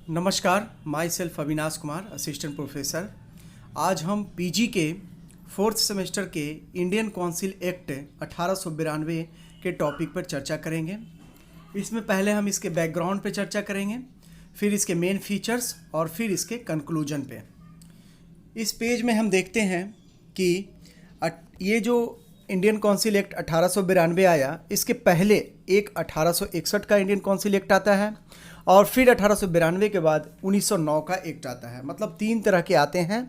नमस्कार, my self Avinash Kumar, assistant professor. आज हम पीजी के फोर्थ सेमेस्टर के इंडियन काउंसिल एक्ट 1892 के टॉपिक पर चर्चा करेंगे। इसमें पहले हम इसके बैकग्राउंड पे चर्चा करेंगे, फिर इसके मेन फीचर्स और फिर इसके कंक्लूजन पे। इस पेज में हम देखते हैं कि ये जो इंडियन काउंसिल एक्ट 1892 आया, इसके पहले एक 1861 का इंडियन काउंसिल एक्ट आता है और फिर 1892 के बाद 1909 का एक्ट आता है। मतलब तीन तरह के आते हैं।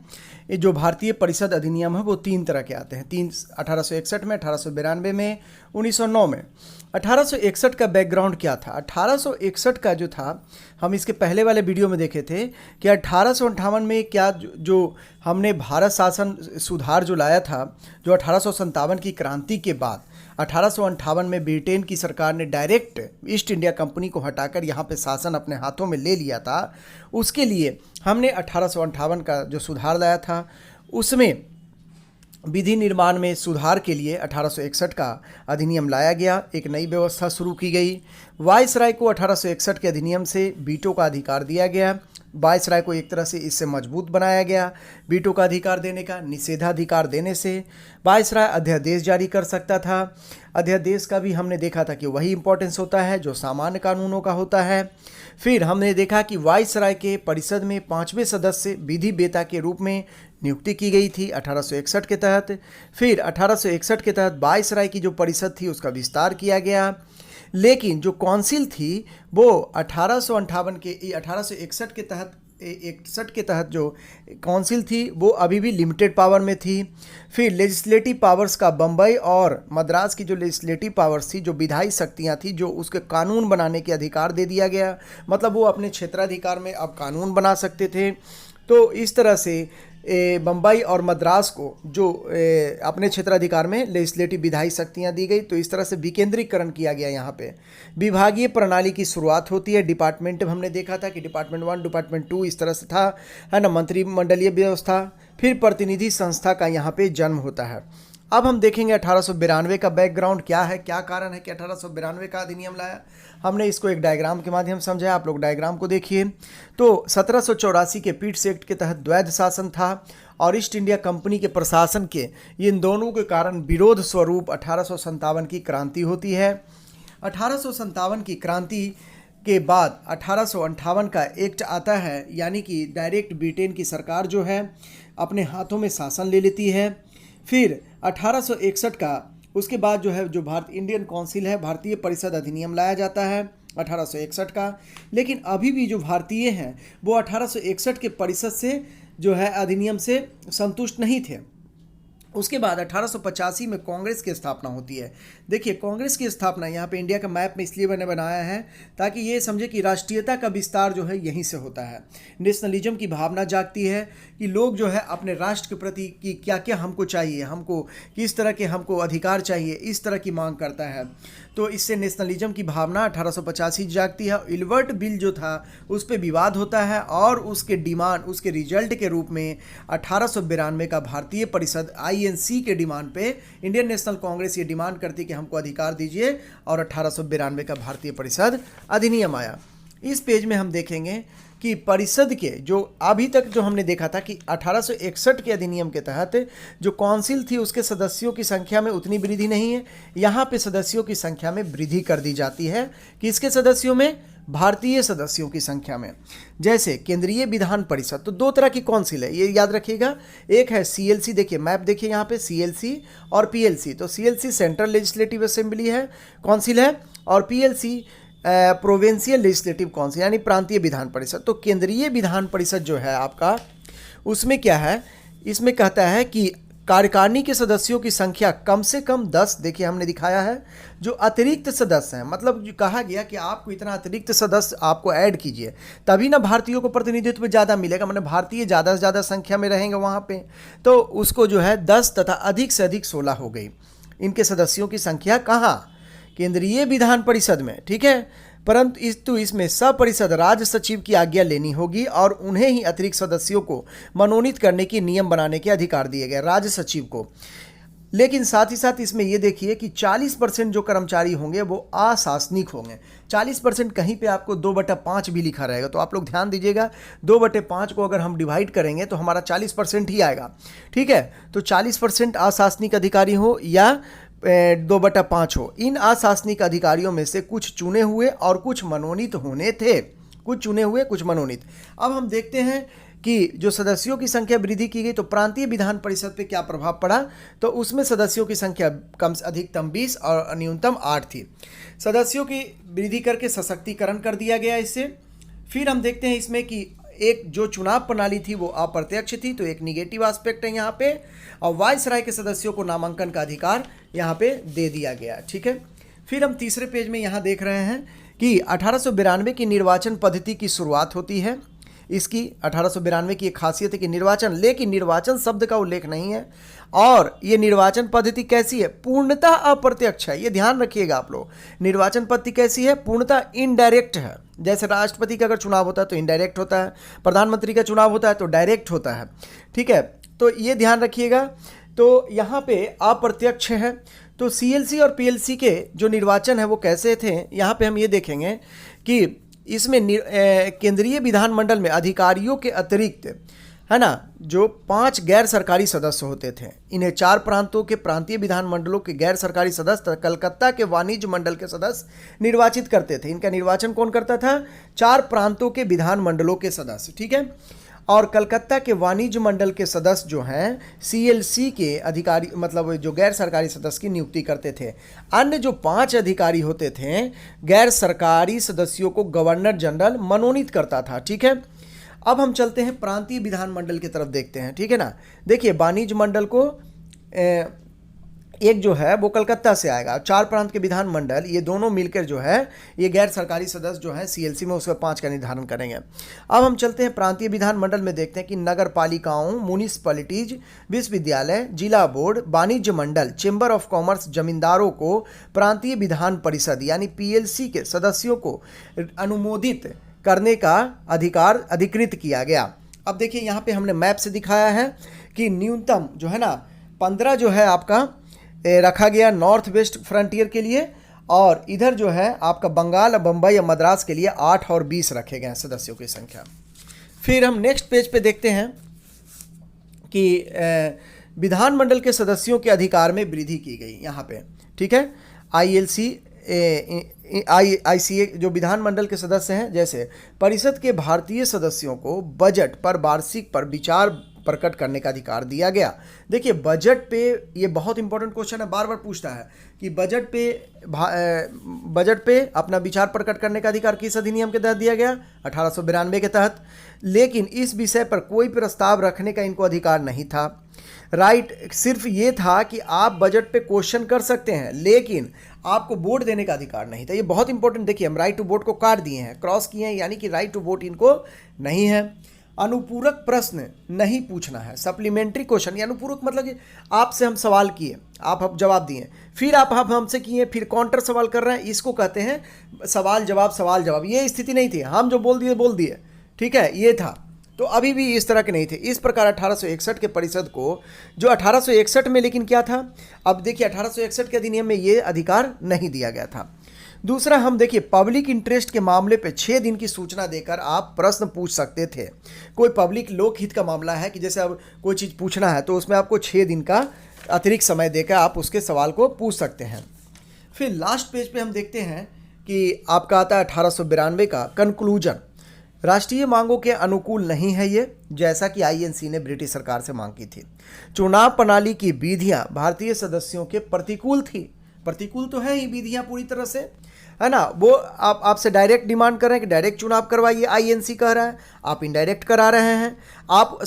ये जो भारतीय परिषद अधिनियम है वो तीन तरह के आते हैं, 1861 में, 1892 में, 1909 में। 1861 का बैकग्राउंड क्या था? 1861 का जो था, हम इसके पहले वाले वीडियो में देखे थे कि 1858 में क्या जो हमने भारत शासन सुधार जो लाया था, जो 1857 की क्रांति के बाद 1858 में ब्रिटेन की सरकार ने डायरेक्ट ईस्ट इंडिया कंपनी को हटाकर यहाँ पे शासन अपने हाथों में ले लिया था। उसके लिए हमने 1858 का जो सुधार लाया था, उसमें विधि निर्माण में सुधार के लिए 1861 का अधिनियम लाया गया, एक नई व्यवस्था शुरू की गई। वायसराय को 1861 के अधिनियम से वीटो का अधिकार दिया गया। वायसराय को एक तरह से इससे मजबूत बनाया गया। वीटो का अधिकार देने का, निषेधाधिकार देने से वायसराय अध्यादेश जारी कर सकता था। अध्यादेश का भी हमने देखा था कि वही इंपॉर्टेंस होता है जो सामान्य कानूनों का होता है। फिर हमने देखा कि वायसराय के परिषद में 5वें सदस्य विधि वेता के रूप में नियुक्ति की गई थी 1861 के तहत। फिर 1861 के तहत वायसराय की जो परिषद थी उसका विस्तार किया गया। लेकिन जो काउंसिल थी वो 1861 के तहत 61 के तहत जो काउंसिल थी वो अभी भी लिमिटेड पावर में थी। फिर लेजिस्लेटिव पावर्स का बम्बई और मद्रास की जो लेजिस्लेटिव पावर्स थी, जो विधायी शक्तियां थी, जो उसके कानून बनाने के अधिकार दे दिया गया। मतलब वो अपने क्षेत्राधिकार में अब कानून बना सकते थे। तो इस तरह से बम्बई और मद्रास को जो अपने क्षेत्राधिकार में लेजिस्लेटिव विधायी शक्तियां दी गई। तो इस तरह से विकेंद्रीकरण किया गया। यहाँ पे विभागीय प्रणाली की शुरुआत होती है। डिपार्टमेंट हमने देखा था कि डिपार्टमेंट 1, डिपार्टमेंट 2 इस तरह से था, है ना, मंत्रिमंडलीय व्यवस्था। फिर प्रतिनिधि संस्था का यहाँ पे जन्म होता है। अब हम देखेंगे 1892 का बैकग्राउंड क्या है, क्या कारण है कि 1892 का अधिनियम लाया। हमने इसको एक डायग्राम के माध्यम से समझा, आप लोग डायग्राम को देखिए। तो 1784 के पीट्स एक्ट के तहत द्वैध शासन था और ईस्ट इंडिया कंपनी के प्रशासन के इन दोनों के कारण विरोध स्वरूप 1857 की क्रांति होती है। 1857 की क्रांति के बाद 1858 का एक्ट आता है, यानी कि डायरेक्ट ब्रिटेन की सरकार जो है अपने हाथों में शासन ले लेती है। फिर 1861 का, उसके बाद जो है, जो इंडियन काउंसिल है, भारतीय परिषद अधिनियम लाया जाता है 1861 का। लेकिन अभी भी जो भारतीय हैं वो 1861 के परिषद से जो है अधिनियम से संतुष्ट नहीं थे। उसके बाद 1885 में कांग्रेस की स्थापना होती है। देखिए, कांग्रेस की स्थापना यहाँ पे इंडिया का मैप में इसलिए मैंने बनाया है ताकि ये समझे कि राष्ट्रीयता का विस्तार जो है यहीं से होता है। नेशनलिज्म की भावना जागती है कि लोग जो है अपने राष्ट्र के प्रति कि क्या क्या हमको चाहिए, हमको किस तरह के हमको अधिकार चाहिए, इस तरह की मांग करता है। तो इससे नेशनलिज्म की भावना 1885 जागती है। इल्बर्ट बिल जो था उस पर विवाद होता है और उसके डिमांड, उसके रिजल्ट के रूप में 1892 का भारतीय परिषद INC के डिमांड पे इंडियन नेशनल कांग्रेस ये डिमांड करती कि हमको अधिकार दीजिए, और 1892 का भारतीय परिषद अधिनियम आया। इस पेज में हम देखेंगे कि परिषद के जो अभी तक जो हमने देखा था कि 1861 के अधिनियम के तहत जो काउंसिल थी उसके सदस्यों की संख्या में उतनी वृद्धि नहीं है। यहाँ पे सदस्यों की संख्या में वृद्धि कर दी जाती है। किसके सदस्यों में? भारतीय सदस्यों की संख्या में। जैसे केंद्रीय विधान परिषद, तो दो तरह की काउंसिल है, ये याद रखिएगा। एक है CLC, देखिए मैप देखिए यहाँ पे, CLC और PLC। तो CLC सेंट्रल लेजिस्लेटिव असेंबली है, काउंसिल है, और PLC प्रोविंशियल लेजिस्लेटिव काउंसिल यानी प्रांतीय विधान परिषद। तो केंद्रीय विधान परिषद जो है आपका, उसमें क्या है, इसमें कहता है कि कार्यकारिणी के सदस्यों की संख्या कम से कम 10, देखिए हमने दिखाया है, जो अतिरिक्त सदस्य हैं। मतलब जो कहा गया कि आपको इतना अतिरिक्त सदस्य आपको ऐड कीजिए, तभी ना भारतीयों को प्रतिनिधित्व ज़्यादा मिलेगा। मतलब भारतीय ज़्यादा से ज़्यादा संख्या में रहेंगे वहाँ पे। तो उसको जो है 10 तथा अधिक से अधिक 16 हो गई। इनके सदस्यों की संख्या कहाँ? केंद्रीय विधान परिषद में, ठीक है। परंतु इसमें सपरिषद राज्य सचिव की आज्ञा लेनी होगी और उन्हें ही अतिरिक्त सदस्यों को मनोनीत करने की नियम बनाने के अधिकार दिए गए, राज्य सचिव को। लेकिन साथ ही साथ इसमें ये देखिए कि 40% जो कर्मचारी होंगे वो अशासनिक होंगे। 40% कहीं पे आपको 2/5 भी लिखा रहेगा, तो आप लोग ध्यान दीजिएगा 2/5 को अगर हम डिवाइड करेंगे तो हमारा 40% ही आएगा। ठीक है, तो 40% अशासनिक अधिकारी हो या 2/5 हो, इन अशासनिक अधिकारियों में से कुछ चुने हुए और कुछ मनोनीत होने थे, कुछ चुने हुए कुछ मनोनीत। अब हम देखते हैं कि जो सदस्यों की संख्या वृद्धि की गई तो प्रांतीय विधान परिषद पे क्या प्रभाव पड़ा, तो उसमें सदस्यों की संख्या कम अधिकतम 20 और न्यूनतम 8 थी। सदस्यों की वृद्धि करके सशक्तिकरण कर दिया गया इससे। फिर हम देखते हैं इसमें कि एक जो चुनाव प्रणाली थी वो अप्रत्यक्ष थी, तो एक निगेटिव एस्पेक्ट है यहाँ पे, और वायसराय के सदस्यों को नामांकन का अधिकार यहाँ पे दे दिया गया। ठीक है, फिर हम तीसरे पेज में यहाँ देख रहे हैं कि 1892 की निर्वाचन पद्धति की शुरुआत होती है। इसकी 1892 की एक खासियत है कि निर्वाचन, लेकिन निर्वाचन शब्द का उल्लेख नहीं है, और ये निर्वाचन पद्धति कैसी है, पूर्णतः अप्रत्यक्ष है। ये ध्यान रखिएगा आप लोग, निर्वाचन पद्धति कैसी है, पूर्णतः इनडायरेक्ट है। जैसे राष्ट्रपति का अगर चुनाव होता है तो इनडायरेक्ट होता है, प्रधानमंत्री का चुनाव होता है तो डायरेक्ट होता है। ठीक है, तो ये ध्यान रखिएगा। तो यहाँ पे अप्रत्यक्ष है। तो सीएलसी और पीएलसी के जो निर्वाचन है वो कैसे थे, यहाँ पे हम ये देखेंगे कि इसमें केंद्रीय विधानमंडल में अधिकारियों के अतिरिक्त, है ना, जो 5 गैर सरकारी सदस्य होते थे, इन्हें 4 प्रांतों के प्रांतीय विधानमंडलों के गैर सरकारी सदस्य, कलकत्ता के वाणिज्य मंडल के सदस्य निर्वाचित करते थे। इनका निर्वाचन कौन करता था, 4 प्रांतों के विधानमंडलों के सदस्य। ठीक है, और कलकत्ता के वाणिज्य मंडल के सदस्य जो हैं सीएलसी के अधिकारी, मतलब जो गैर सरकारी सदस्य की नियुक्ति करते थे। अन्य जो 5 अधिकारी होते थे गैर सरकारी सदस्यों को गवर्नर जनरल मनोनीत करता था। ठीक है, अब हम चलते हैं प्रांतीय विधानमंडल की तरफ, देखते हैं। ठीक है ना, देखिए वाणिज्य मंडल को एक जो है वो कलकत्ता से आएगा, 4 प्रांत के विधानमंडल, ये दोनों मिलकर जो है ये गैर सरकारी सदस्य जो है सीएलसी में उसका 5 का निर्धारण करेंगे। अब हम चलते हैं प्रांतीय विधानमंडल में, देखते हैं कि नगर पालिकाओं, म्यूनिसिपैलिटीज, विश्वविद्यालय, जिला बोर्ड, वाणिज्य मंडल, चेंबर ऑफ कॉमर्स, जमींदारों को प्रांतीय विधान परिषद यानी पीएलसी के सदस्यों को अनुमोदित करने का अधिकार अधिकृत किया गया। अब देखिए यहाँ पे हमने मैप से दिखाया है कि न्यूनतम जो है ना 15 जो है आपका रखा गया नॉर्थ वेस्ट फ्रंटियर के लिए, और इधर जो है आपका बंगाल, बम्बई या मद्रास के लिए 8 और 20 रखे गए हैं सदस्यों की संख्या। फिर हम नेक्स्ट पेज पे देखते हैं कि विधानमंडल के सदस्यों के अधिकार में वृद्धि की गई यहाँ पे। ठीक है, आईसीए जो विधानमंडल के सदस्य हैं, जैसे परिषद के भारतीय सदस्यों को बजट पर वार्षिक पर विचार प्रकट करने का अधिकार दिया गया। देखिए बजट पे, ये बहुत इंपॉर्टेंट क्वेश्चन है, बार बार पूछता है कि बजट पे अपना विचार प्रकट करने का अधिकार किस अधिनियम के तहत दिया गया, 1892 के तहत। लेकिन इस विषय पर कोई प्रस्ताव रखने का इनको अधिकार नहीं था। राइट, सिर्फ ये था कि आप बजट पे क्वेश्चन कर सकते हैं, लेकिन आपको वोट देने का अधिकार नहीं था। ये बहुत इंपॉर्टेंट, देखिए हम राइट टू वोट को काट दिए हैं, क्रॉस किए हैं, यानी कि राइट टू वोट इनको नहीं है। अनुपूरक प्रश्न नहीं पूछना है, सप्लीमेंट्री क्वेश्चन, ये अनुपूरक मतलब कि आपसे हम सवाल किए, आप जवाब दिए, फिर आप हमसे किए, फिर काउंटर सवाल कर रहे हैं, इसको कहते हैं सवाल जवाब। ये स्थिति नहीं थी, हम जो बोल दिए। ठीक है, ये था। तो अभी भी इस तरह के नहीं थे। इस प्रकार 1861 के परिषद को, जो 1861 में लेकिन क्या था, अब देखिए 1861 के अधिनियम में ये अधिकार नहीं दिया गया था। दूसरा हम देखिए पब्लिक इंटरेस्ट के मामले पे 6 दिन की सूचना देकर आप प्रश्न पूछ सकते थे। कोई पब्लिक लोकहित का मामला है कि जैसे अब कोई चीज़ पूछना है तो उसमें आपको 6 दिन का अतिरिक्त समय देकर आप उसके सवाल को पूछ सकते हैं। फिर लास्ट पेज पे हम देखते हैं कि आपका आता है 1892 का कंक्लूजन। राष्ट्रीय मांगों के अनुकूल नहीं है ये, जैसा कि आईएनसी ने ब्रिटिश सरकार से मांग की थी। चुनाव प्रणाली की विधियां भारतीय सदस्यों के प्रतिकूल थी। प्रतिकूल तो है ही विधियां पूरी तरह से, है ना। वो आपसे डायरेक्ट डिमांड कर रहे हैं कि डायरेक्ट चुनाव करवाइए, आईएनसी कह रहा है, आप इनडायरेक्ट करा रहे हैं। आप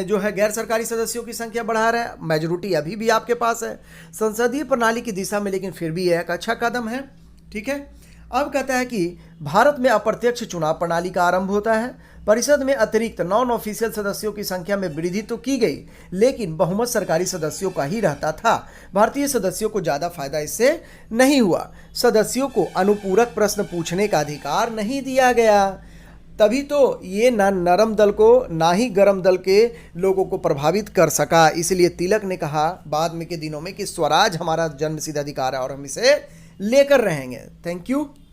जो है गैर सरकारी सदस्यों की संख्या बढ़ा रहे हैं, मेजोरिटी अभी भी आपके पास है संसदीय प्रणाली की दिशा में, लेकिन फिर भी यह एक अच्छा कदम है। ठीक है, अब कहता है कि भारत में अप्रत्यक्ष चुनाव प्रणाली का आरंभ होता है। परिषद में अतिरिक्त नॉन ऑफिशियल सदस्यों की संख्या में वृद्धि तो की गई, लेकिन बहुमत सरकारी सदस्यों का ही रहता था। भारतीय सदस्यों को ज़्यादा फायदा इससे नहीं हुआ। सदस्यों को अनुपूरक प्रश्न पूछने का अधिकार नहीं दिया गया। तभी तो ये ना नरम दल को ना ही गरम दल के लोगों को प्रभावित कर सका। इसलिए तिलक ने कहा बाद में के दिनों में कि स्वराज हमारा जन्मसिद्ध अधिकार है और हम इसे लेकर रहेंगे। Thank you.